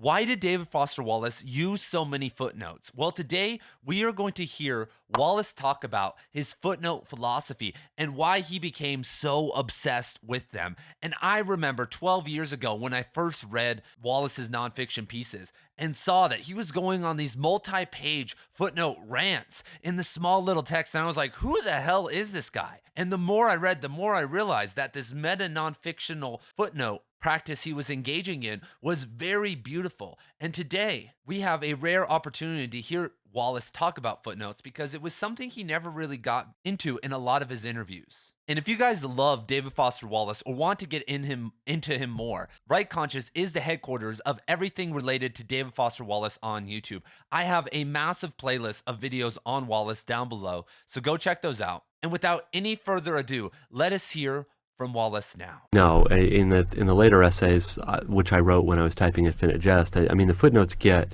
Why did David Foster Wallace use so many footnotes? Well, today we are going to hear Wallace talk about his footnote philosophy and why he became so obsessed with them. And I remember 12 years ago when I first read Wallace's nonfiction pieces and saw that he was going on these multi-page footnote rants in the small little text. And I was like, who the hell is this guy? And the more I read, the more I realized that this meta nonfictional footnote practice he was engaging in was very beautiful. And today we have a rare opportunity to hear Wallace talk about footnotes because it was something he never really got into in a lot of his interviews. And if you guys love David Foster Wallace or want to get into him more, Right Conscious is the headquarters of everything related to David Foster Wallace on YouTube. I have a massive playlist of videos on Wallace down below, so go check those out. And without any further ado, let us hear from Wallace now. No, in the later essays, which I wrote when I was typing Infinite Jest, I mean, the footnotes get,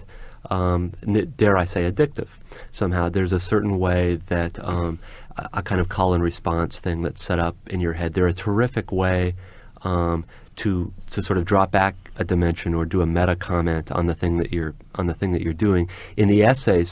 dare I say, addictive. Somehow there's a certain way that a kind of call and response thing that's set up in your head. They're a terrific way to sort of drop back a dimension or do a meta comment on the thing that you're doing. In the essays,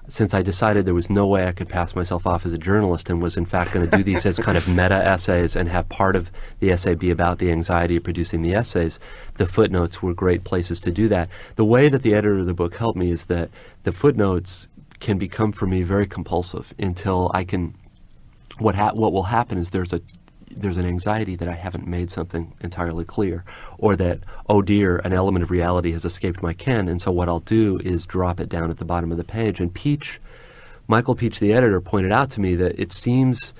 since I decided there was no way I could pass myself off as a journalist and was in fact going to do these as kind of meta essays and have part of the essay be about the anxiety of producing the essays, the footnotes were great places to do that. The way that the editor of the book helped me is that the footnotes can become for me very compulsive until I can, what will happen is there's an anxiety that I haven't made something entirely clear, or that, oh dear, an element of reality has escaped my ken, and so what I'll do is drop it down at the bottom of the page. And Michael Peach, the editor, pointed out to me that it seems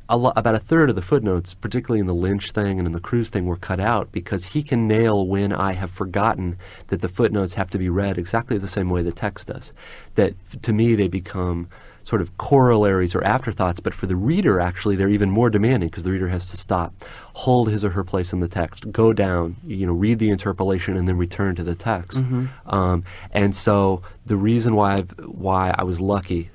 about a third of the footnotes, particularly in the Lynch thing and in the Cruz thing, were cut out because he can nail when I have forgotten that the footnotes have to be read exactly the same way the text does. That, to me, they become sort of corollaries or afterthoughts, but for the reader, actually, they're even more demanding because the reader has to stop, hold his or her place in the text, go down, read the interpolation, and then return to the text. And so the reason why I was lucky,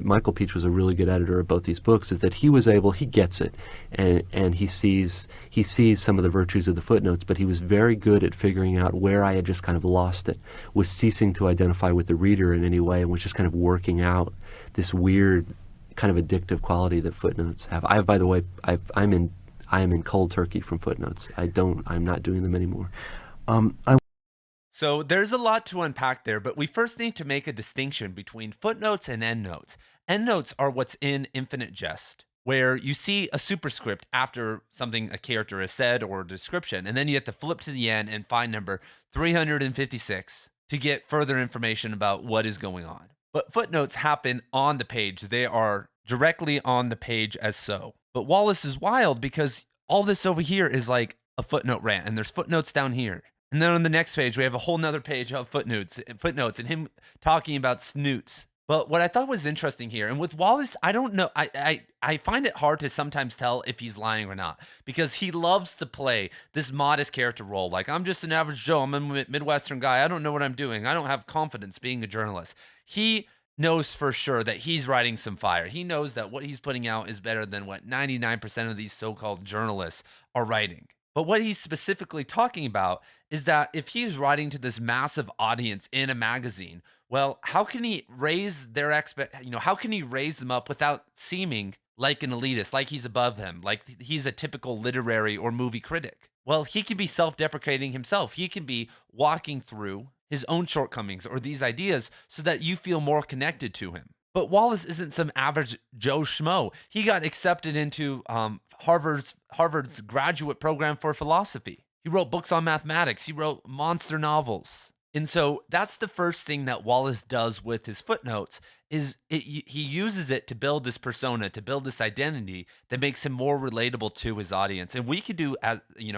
Michael Peach was a really good editor of both these books, is that he gets it, and he sees some of the virtues of the footnotes, but he was very good at figuring out where I had just kind of lost it, was ceasing to identify with the reader in any way, and was just kind of working out this weird kind of addictive quality that footnotes have. By the way, I am in cold turkey from footnotes. I'm not doing them anymore. So there's a lot to unpack there, but we first need to make a distinction between footnotes and endnotes. Endnotes are what's in Infinite Jest, where you see a superscript after something a character has said or a description, and then you have to flip to the end and find number 356 to get further information about what is going on. But footnotes happen on the page. They are directly on the page as so. But Wallace is wild because all this over here is like a footnote rant, and there's footnotes down here. And then on the next page, we have a whole nother page of footnotes and him talking about snoots. But what I thought was interesting here, and with Wallace, I don't know, I find it hard to sometimes tell if he's lying or not, because he loves to play this modest character role. Like, I'm just an average Joe, I'm a Midwestern guy, I don't know what I'm doing, I don't have confidence being a journalist. He knows for sure that he's writing some fire. He knows that what he's putting out is better than what 99% of these so-called journalists are writing. But what he's specifically talking about is that if he's writing to this massive audience in a magazine, well, how can he raise their how can he raise them up without seeming like an elitist, like he's above them, like he's a typical literary or movie critic? Well, he can be self-deprecating himself. He can be walking through his own shortcomings or these ideas so that you feel more connected to him. But Wallace isn't some average Joe Schmo. He got accepted into Harvard's graduate program for philosophy. He wrote books on mathematics. He wrote monster novels. And so that's the first thing that Wallace does with his footnotes is he uses it to build this persona, to build this identity that makes him more relatable to his audience. And we could do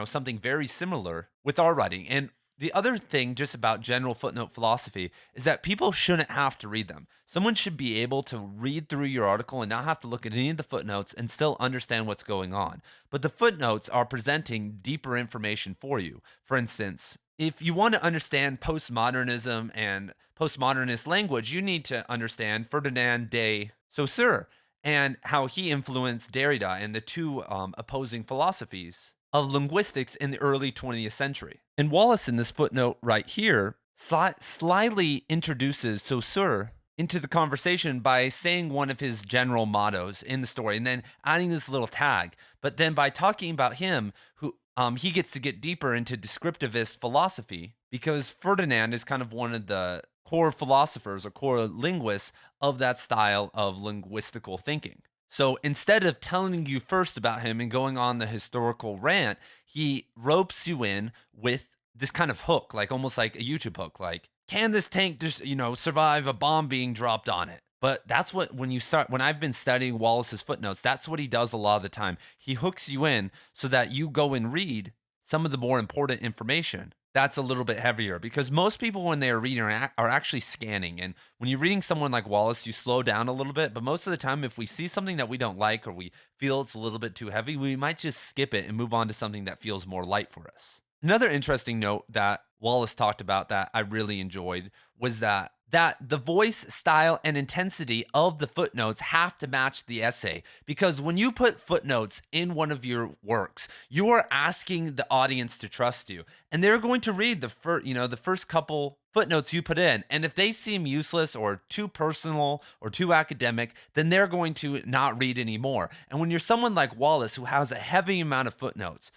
something very similar with our writing. And the other thing just about general footnote philosophy is that people shouldn't have to read them. Someone should be able to read through your article and not have to look at any of the footnotes and still understand what's going on. But the footnotes are presenting deeper information for you. For instance, if you want to understand postmodernism and postmodernist language, you need to understand Ferdinand de Saussure and how he influenced Derrida and the two opposing philosophies of linguistics in the early 20th century. And Wallace, in this footnote right here, slyly introduces Saussure into the conversation by saying one of his general mottos in the story and then adding this little tag. But then by talking about him, who he gets to get deeper into descriptivist philosophy because Ferdinand is kind of one of the core philosophers or core linguists of that style of linguistical thinking. So instead of telling you first about him and going on the historical rant, he ropes you in with this kind of hook, like almost like a YouTube hook, like, can this tank just, survive a bomb being dropped on it? But that's what, when I've been studying Wallace's footnotes, that's what he does a lot of the time. He hooks you in so that you go and read some of the more important information that's a little bit heavier because most people, when they are reading, are actually scanning. And when you're reading someone like Wallace, you slow down a little bit. But most of the time, if we see something that we don't like or we feel it's a little bit too heavy, we might just skip it and move on to something that feels more light for us. Another interesting note that Wallace talked about that I really enjoyed was that the voice, style, and intensity of the footnotes have to match the essay. Because when you put footnotes in one of your works, you are asking the audience to trust you. And they're going to read the first couple footnotes you put in. And if they seem useless or too personal or too academic, then they're going to not read anymore. And when you're someone like Wallace, who has a heavy amount of footnotes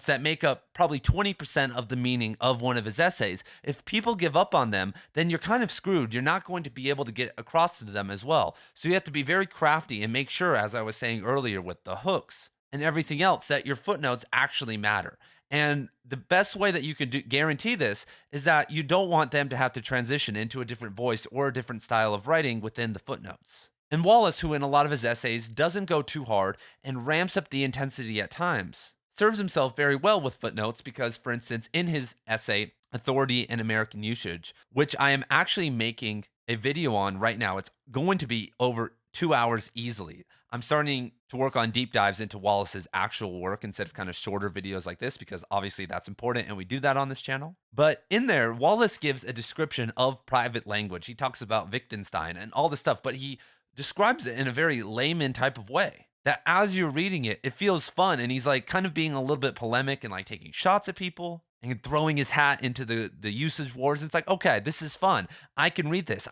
that make up probably 20% of the meaning of one of his essays. If people give up on them, then you're kind of screwed. You're not going to be able to get across to them as well. So you have to be very crafty and make sure, as I was saying earlier with the hooks and everything else, that your footnotes actually matter. And the best way that you can guarantee this is that you don't want them to have to transition into a different voice or a different style of writing within the footnotes. And Wallace, who in a lot of his essays doesn't go too hard and ramps up the intensity at times, serves himself very well with footnotes because, for instance, in his essay, Authority and American Usage, which I am actually making a video on right now, it's going to be over 2 hours easily. I'm starting to work on deep dives into Wallace's actual work instead of kind of shorter videos like this because obviously that's important and we do that on this channel. But in there, Wallace gives a description of private language. He talks about Wittgenstein and all this stuff, but he describes it in a very layman type of way that as you're reading it, it feels fun. And he's like kind of being a little bit polemic and like taking shots at people and throwing his hat into the usage wars. It's like, okay, this is fun. I can read this.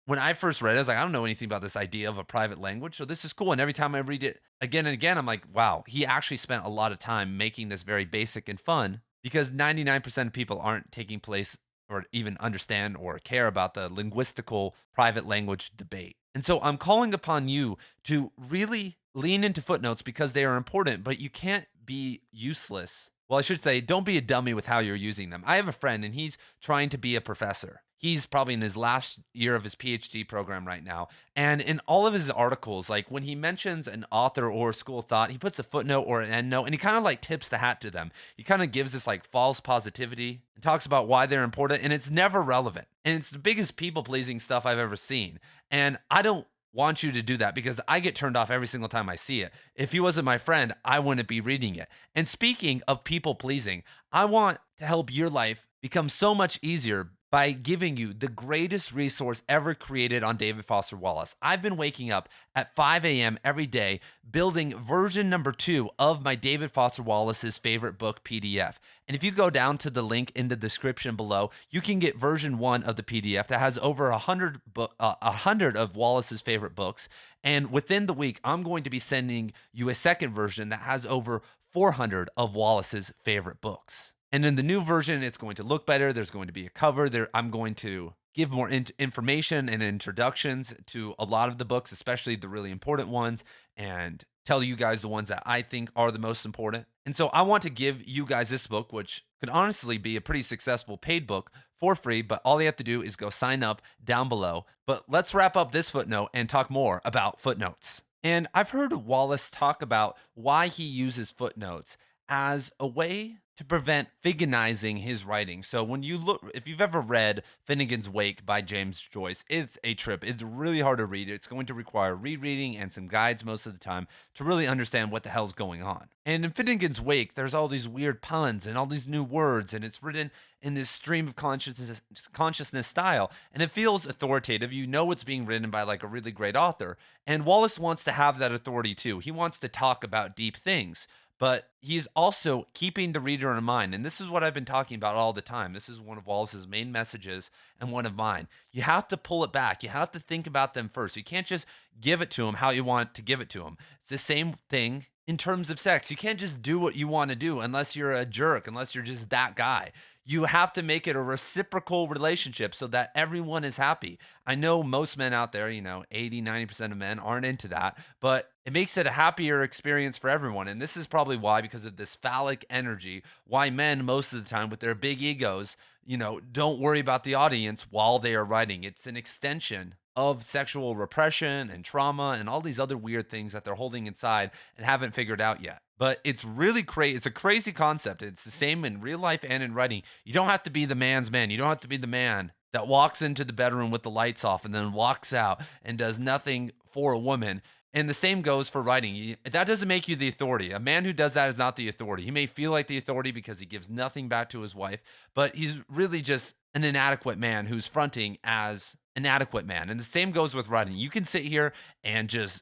When I first read it, I was like, I don't know anything about this idea of a private language. So this is cool. And every time I read it again and again, I'm like, wow, he actually spent a lot of time making this very basic and fun because 99% of people aren't taking place or even understand or care about the linguistical private language debate. And so I'm calling upon you to really lean into footnotes because they are important, but you can't be useless. Well, I should say, don't be a dummy with how you're using them. I have a friend and he's trying to be a professor. He's probably in his last year of his PhD program right now. And in all of his articles, like when he mentions an author or school of thought, he puts a footnote or an endnote and he kind of like tips the hat to them. He kind of gives this like false positivity and talks about why they're important and it's never relevant. And it's the biggest people pleasing stuff I've ever seen. And I don't want you to do that because I get turned off every single time I see it. If he wasn't my friend, I wouldn't be reading it. And speaking of people pleasing, I want to help your life become so much easier by giving you the greatest resource ever created on David Foster Wallace. I've been waking up at 5 a.m. every day building version number 2 of my David Foster Wallace's favorite book PDF. And if you go down to the link in the description below, you can get version 1 of the PDF that has over 100 of Wallace's favorite books. And within the week, I'm going to be sending you a second version that has over 400 of Wallace's favorite books. And in the new version, it's going to look better. There's going to be a cover there. I'm going to give more information and introductions to a lot of the books, especially the really important ones, and tell you guys the ones that I think are the most important. And so I want to give you guys this book, which could honestly be a pretty successful paid book for free, but all you have to do is go sign up down below. But let's wrap up this footnote and talk more about footnotes. And I've heard Wallace talk about why he uses footnotes as a way to prevent Finnegizing his writing. So when you look, if you've ever read Finnegan's Wake by James Joyce, it's a trip. It's really hard to read. It's going to require rereading and some guides most of the time to really understand what the hell's going on. And in Finnegan's Wake, there's all these weird puns and all these new words, and it's written in this stream of consciousness style, and it feels authoritative. You know it's being written by like a really great author. And Wallace wants to have that authority too. He wants to talk about deep things. but he's also keeping the reader in mind. And this is what I've been talking about all the time. This is one of Wallace's main messages and one of mine. You have to pull it back. You have to think about them first. You can't just give it to them how you want to give it to them. It's the same thing in terms of sex. You can't just do what you want to do unless you're a jerk, unless you're just that guy. You have to make it a reciprocal relationship so that everyone is happy. I know most men out there, 80, 90% of men aren't into that, but it makes it a happier experience for everyone. And this is probably why, because of this phallic energy, why men most of the time with their big egos, don't worry about the audience while they are writing. It's an extension of sexual repression and trauma and all these other weird things that they're holding inside and haven't figured out yet. But it's really crazy. It's a crazy concept. It's the same in real life and in writing. You don't have to be the man's man. You don't have to be the man that walks into the bedroom with the lights off and then walks out and does nothing for a woman. And the same goes for writing. That doesn't make you the authority. A man who does that is not the authority. He may feel like the authority because he gives nothing back to his wife, but he's really just an inadequate man who's fronting as an adequate man. And the same goes with writing. You can sit here and just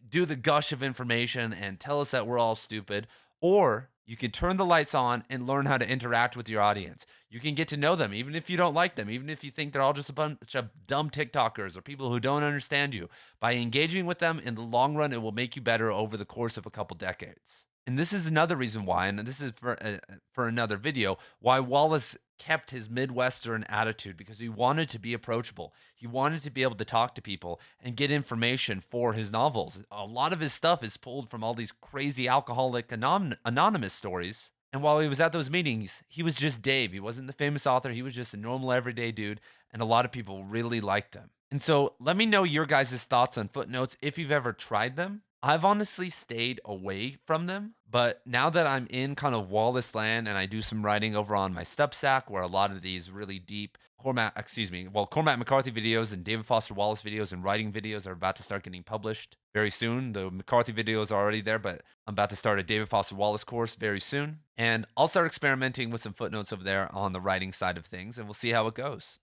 do the gush of information and tell us that we're all stupid, or you can turn the lights on and learn how to interact with your audience. You can get to know them, even if you don't like them, even if you think they're all just a bunch of dumb TikTokers or people who don't understand you. By engaging with them in the long run, it will make you better over the course of a couple decades. And this is another reason why, and this is for another video, why Wallace kept his Midwestern attitude, because he wanted to be approachable. He wanted to be able to talk to people and get information for his novels. A lot of his stuff is pulled from all these crazy alcoholic anonymous stories. And while he was at those meetings, he was just Dave. He wasn't the famous author. He was just a normal everyday dude. And a lot of people really liked him. And so let me know your guys' thoughts on footnotes if you've ever tried them. I've honestly stayed away from them, but now that I'm in kind of Wallace land and I do some writing over on my Substack, where a lot of these really deep Cormac McCarthy videos and David Foster Wallace videos and writing videos are about to start getting published very soon. The McCarthy videos are already there, but I'm about to start a David Foster Wallace course very soon. And I'll start experimenting with some footnotes over there on the writing side of things, and we'll see how it goes.